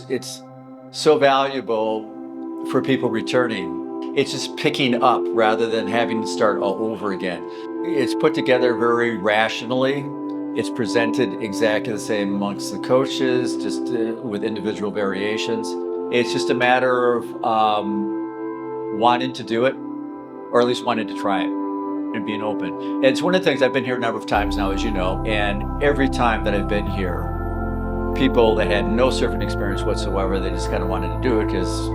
it's so valuable for people returning. It's just picking up rather than having to start all over again. It's put together very rationally. It's presented exactly the same amongst the coaches, just with individual variations. It's just a matter of wanting to do it, or at least wanting to try it and being open. And it's one of the things, I've been here a number of times now, as you know, and every time that I've been here, people that had no surfing experience whatsoever, they just kind of wanted to do it because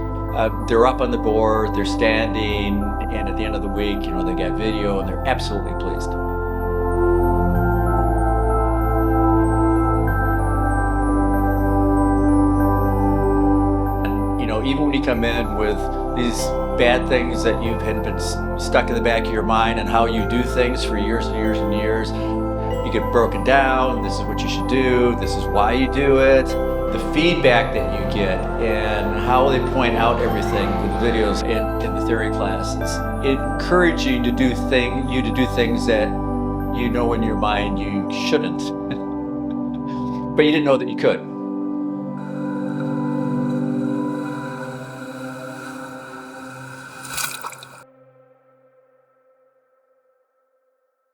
they're up on the board, they're standing, and at the end of the week, you know, they get video and they're absolutely pleased. And, you know, even when you come in with these bad things that you've been stuck in the back of your mind and how you do things for years and years and years, you get broken down. This is what you should do. This is why you do it. The feedback that you get and how they point out everything with the videos in the theory classes, it encourages you to do things that you know in your mind you shouldn't, but you didn't know that you could.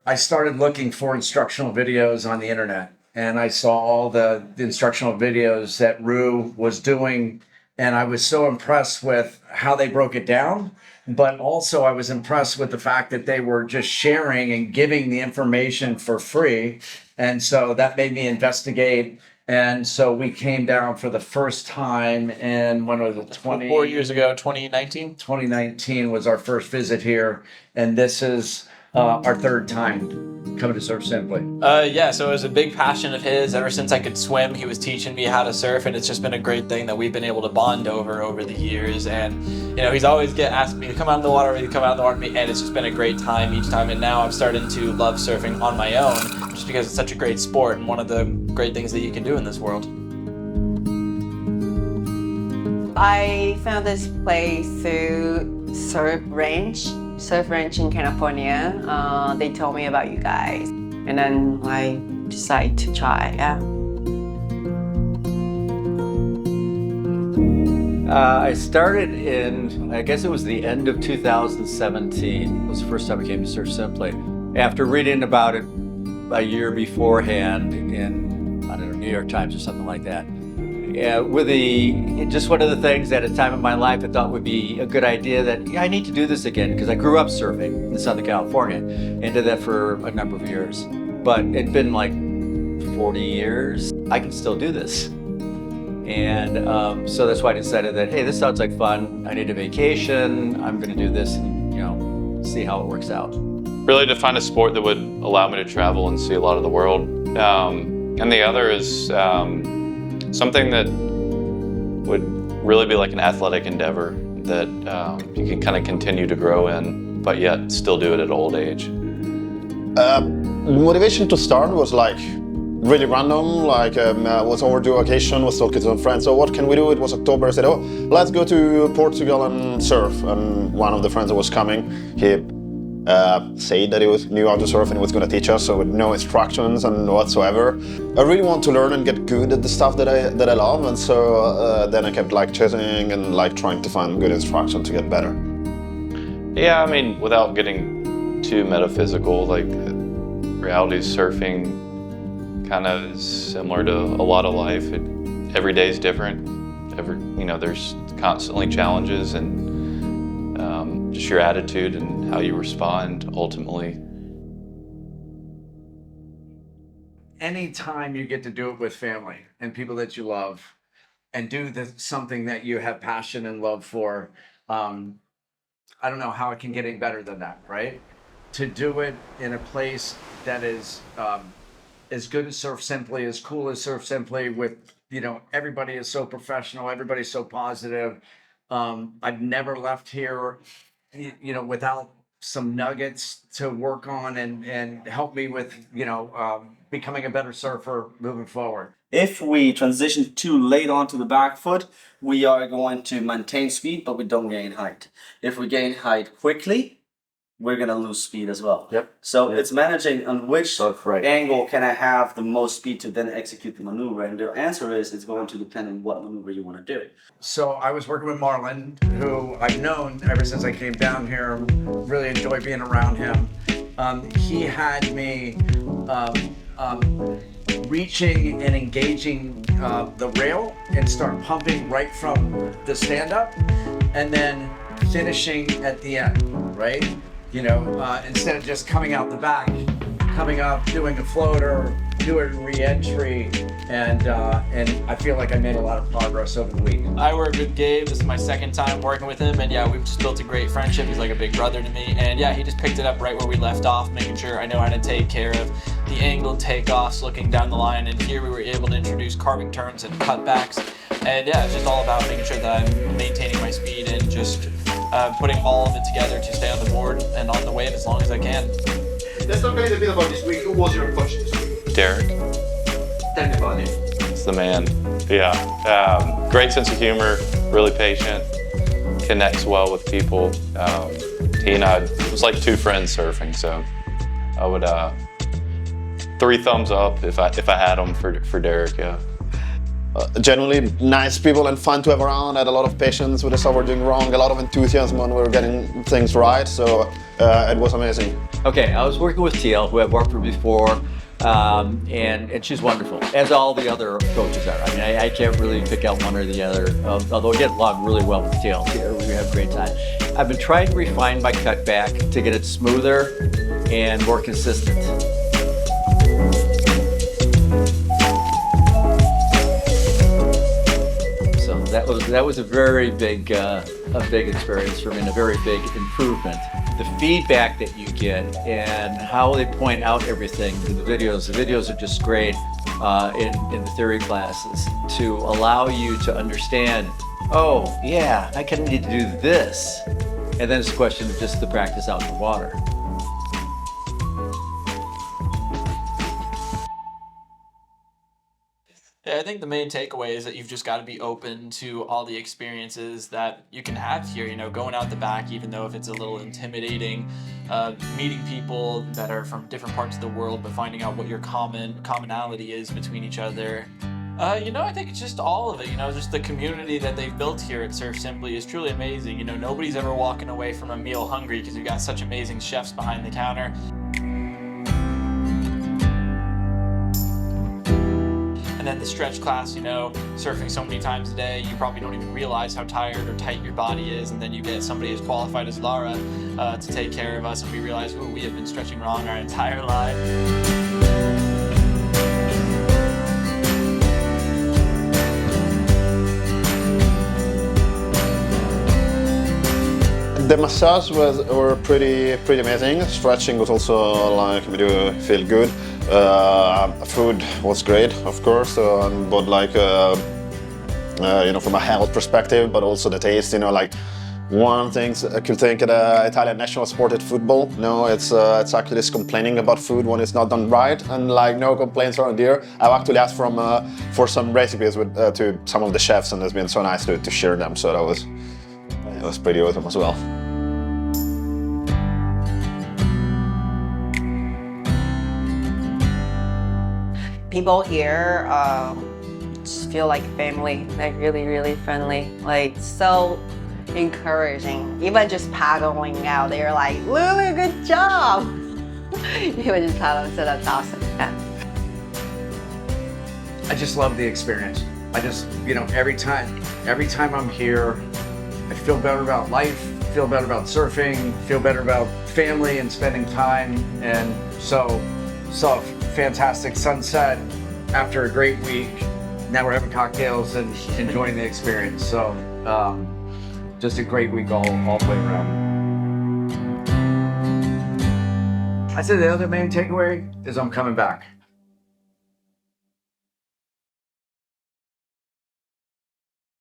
I started looking for instructional videos on the internet, and I saw all the instructional videos that Rue was doing, and I was so impressed with how they broke it down, but also I was impressed with the fact that they were just sharing and giving the information for free. And so that made me investigate. And so we came down for the first time in, when was it, 4 years ago, 2019? 2019 was our first visit here, and this is our third time coming to Surf Simply. Yeah, so it was a big passion of his. Ever since I could swim, he was teaching me how to surf, and it's just been a great thing that we've been able to bond over the years. And you know, he's always asked me to come out in the water, and it's just been a great time each time. And now I'm starting to love surfing on my own, just because it's such a great sport and one of the great things that you can do in this world. I found this place through surf ranch in California. They told me about you guys, and then I decided to try. Yeah. I started in, I guess it was the end of 2017. It was the first time I came to Surf Simply. After reading about it a year beforehand in, I don't know, New York Times or something like that. Yeah, just one of the things at a time in my life I thought would be a good idea, that I need to do this again, because I grew up surfing in Southern California and did that for a number of years. But it'd been like 40 years. I can still do this. And so that's why I decided that, hey, this sounds like fun. I need a vacation. I'm going to do this and, you know, see how it works out. Really to find a sport that would allow me to travel and see a lot of the world. And the other is something that would really be like an athletic endeavor that you can kind of continue to grow in, but yet still do it at old age. Motivation to start was like really random, like was overdue vacation, was talking to some friends, so what can we do? It was October. I said, oh, let's go to Portugal and surf. And one of the friends that was coming, he said that he knew how to surf and he was going to teach us, so with no instructions and whatsoever. I really want to learn and get good at the stuff that I love, and so then I kept like chasing and like trying to find good instruction to get better. Yeah, I mean, without getting too metaphysical, like reality surfing kind of is similar to a lot of life. Every day is different. There's constantly challenges, and just your attitude and how you respond ultimately. Anytime you get to do it with family and people that you love, and do something that you have passion and love for, I don't know how it can get any better than that, right? To do it in a place that is as good as Surf Simply, as cool as Surf Simply, with, you know, everybody is so professional, everybody's so positive. I've never left here, you know, without some nuggets to work on and help me with, you know, becoming a better surfer moving forward. If we transition too late onto the back foot, we are going to maintain speed, but we don't gain height. If we gain height quickly, we're gonna lose speed as well. Yep. So it's managing on which That's right. angle can I have the most speed to then execute the maneuver, and the answer is it's going to depend on what maneuver you want to do. So I was working with Marlon, who I've known ever since I came down here. Really enjoy being around him. He had me reaching and engaging the rail and start pumping right from the stand-up, and then finishing at the end, right? You know, instead of just coming out the back, coming up, doing a floater, doing re-entry, and I feel like I made a lot of progress over the week. I work with Gabe. This is my second time working with him, and yeah, we've just built a great friendship. He's like a big brother to me, and yeah, he just picked it up right where we left off, making sure I know how to take care of the angled takeoffs, looking down the line, and here we were able to introduce carving turns and cutbacks, and yeah, it's just all about making sure that I'm maintaining my speed and just putting all of it together to stay on the board and on the wave as long as I can. Let's talk a little bit about this week. Who was your coach this week? Derek, Tell me about it. it's the man. Yeah, great sense of humor, really patient, connects well with people. He and I, it was like two friends surfing, so I would 3 thumbs up if I had them for Derek. Yeah. Genuinely nice people and fun to have around. Had a lot of patience with the stuff we're doing wrong, a lot of enthusiasm when we were getting things right. So it was amazing. Okay, I was working with TL, who I've worked with before, and she's wonderful, as all the other coaches are. I mean, I can't really pick out one or the other, although I get along really well with TL. We have a great time. I've been trying to refine my cutback to get it smoother and more consistent. So that was a very big experience for me, and a very big improvement. The feedback that you get and how they point out everything in the videos are just great in the theory classes to allow you to understand, oh yeah, I kind of need to do this. And then it's a question of just the practice out in the water. Yeah, I think the main takeaway is that you've just got to be open to all the experiences that you can have here, you know, going out the back, even though if it's a little intimidating, meeting people that are from different parts of the world, but finding out what your commonality is between each other. You know, I think it's just all of it, you know, just the community that they've built here at Surf Simply is truly amazing. You know, nobody's ever walking away from a meal hungry because you've got such amazing chefs behind the counter. And then the stretch class, you know, surfing so many times a day, you probably don't even realize how tired or tight your body is. And then you get somebody as qualified as Lara to take care of us, and we realize, ooh, we have been stretching wrong our entire life. The massage were pretty amazing. Stretching was also like made you feel good. Food was great, of course, but like you know, from a health perspective, but also the taste. You know, like one thing I could think of the Italian national sport is football. No, it's actually just complaining about food when it's not done right, and like no complaints around here. I've actually asked for some recipes with to some of the chefs, and it's been so nice to share them. So it was pretty awesome as well. People here just feel like family, like really friendly, like so encouraging. Even just paddling out, they're like, Lulu, good job. You would just paddle, so that's awesome. Yeah. I just love the experience. I just, you know, every time I'm here, I feel better about life, feel better about surfing, feel better about family and spending time. And so saw a fantastic sunset after a great week. Now we're having cocktails and enjoying the experience. So just a great week all the way around. I said the other main takeaway is I'm coming back.